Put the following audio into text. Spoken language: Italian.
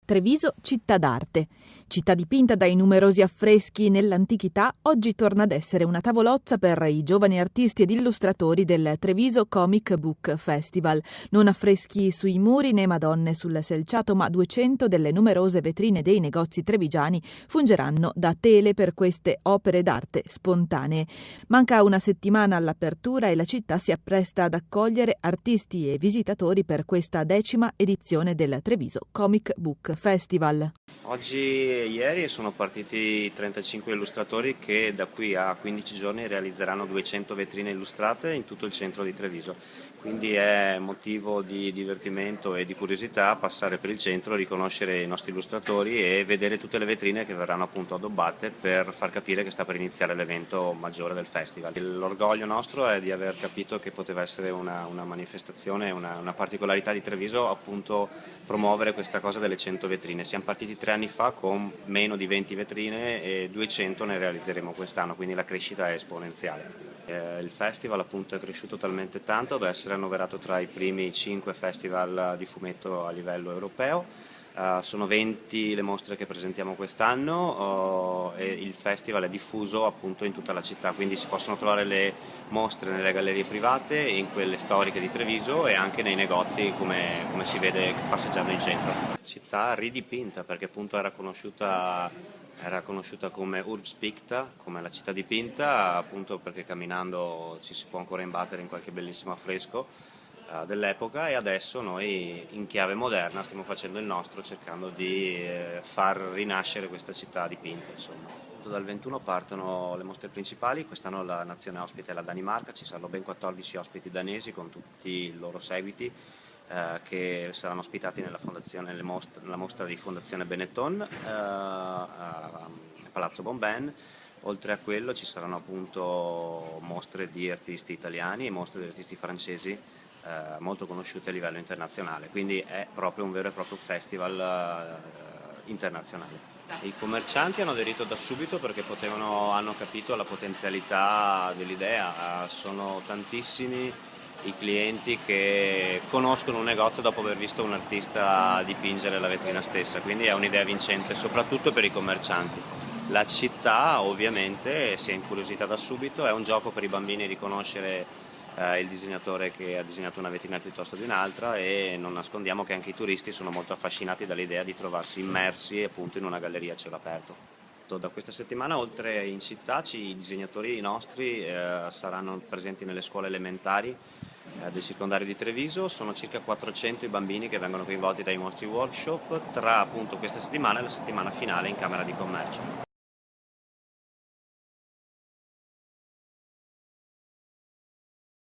Treviso, città d'arte. Città dipinta dai numerosi affreschi nell'antichità, oggi torna ad essere una tavolozza per i giovani artisti ed illustratori del Treviso Comic Book Festival. Non affreschi sui muri né Madonne sul selciato, ma 200 delle numerose vetrine dei negozi trevigiani fungeranno da tele per queste opere d'arte spontanee. Manca una settimana all'apertura e la città si appresta ad accogliere artisti e visitatori per questa 10ª edizione del Treviso Comic Book Festival. Oggi e ieri sono partiti 35 illustratori che da qui a 15 giorni realizzeranno 200 vetrine illustrate in tutto il centro di Treviso. Quindi è motivo di divertimento e di curiosità passare per il centro, riconoscere i nostri illustratori e vedere tutte le vetrine che verranno appunto addobbate per far capire che sta per iniziare l'evento maggiore del festival. L'orgoglio nostro è di aver capito che poteva essere una manifestazione, una particolarità di Treviso appunto promuovere questa cosa delle 100 vetrine. Siamo partiti 3 anni fa con meno di 20 vetrine e 200 ne realizzeremo quest'anno, quindi la crescita è esponenziale. Il festival appunto è cresciuto talmente tanto da essere annoverato tra i primi 5 festival di fumetto a livello europeo. Sono 20 le mostre che presentiamo quest'anno e il festival è diffuso appunto in tutta la città, quindi si possono trovare le mostre nelle gallerie private, in quelle storiche di Treviso e anche nei negozi come si vede passeggiando in centro. Città ridipinta perché appunto era conosciuta come Urbs Picta, come la città dipinta, appunto perché camminando ci si può ancora imbattere in qualche bellissimo affresco dell'epoca, e adesso noi in chiave moderna stiamo facendo il nostro cercando di far rinascere questa città dipinta, insomma. Dal 21 partono le mostre principali, quest'anno la nazione ospite è la Danimarca, ci saranno ben 14 ospiti danesi con tutti i loro seguiti che saranno ospitati nella mostra di Fondazione Benetton a Palazzo Bomben. Oltre a quello ci saranno appunto mostre di artisti italiani e mostre di artisti francesi molto conosciuti a livello internazionale, quindi è proprio un vero e proprio festival internazionale. I commercianti hanno aderito da subito perché hanno capito la potenzialità dell'idea, sono tantissimi i clienti che conoscono un negozio dopo aver visto un artista dipingere la vetrina stessa, quindi è un'idea vincente soprattutto per i commercianti. La città ovviamente si è incuriosita da subito, è un gioco per i bambini riconoscere il disegnatore che ha disegnato una vetrina piuttosto di un'altra, e non nascondiamo che anche i turisti sono molto affascinati dall'idea di trovarsi immersi appunto in una galleria a cielo aperto. Da questa settimana, oltre in città, i disegnatori nostri saranno presenti nelle scuole elementari del circondario di Treviso. Sono circa 400 i bambini che vengono coinvolti dai nostri workshop tra appunto questa settimana e la settimana finale in Camera di Commercio.